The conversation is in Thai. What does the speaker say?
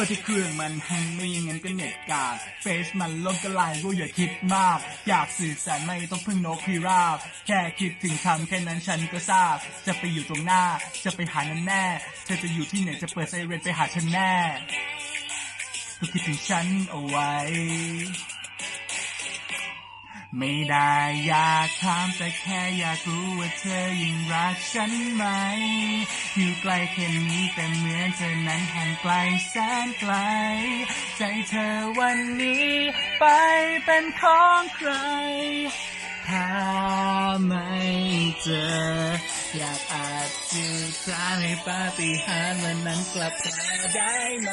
ก็ที่เครื่องมันแฮงไม่อย่างนั้นก็เน็ตกากเฟซมันล่มก็ไลน์กูอย่าคิดมากอยากสื่อสารไม่ต้องพึ่งนกพิราบแค่คิดถึงทำแค่นั้นฉันก็ทราบจะไปอยู่ตรงหน้าจะไปหานั่นแน่เธอจะอยู่ที่ไหนจะเปิดไซเรนไปหาฉันแน่ก็คิดถึงฉันเอาไว้ไม่ได้อยากถามแต่แค่อยากรู้ว่าเธอยังรักฉันไหมอยู่ไกลแค่นี้แต่เหมือนเธอนั้นห่างไกลแสนไกลใจเธอวันนี้ไปเป็นของใครถ้าไม่เจออยากอธิษฐานให้ปาฏิหาริย์วันนั้นกลับมาได้ไหม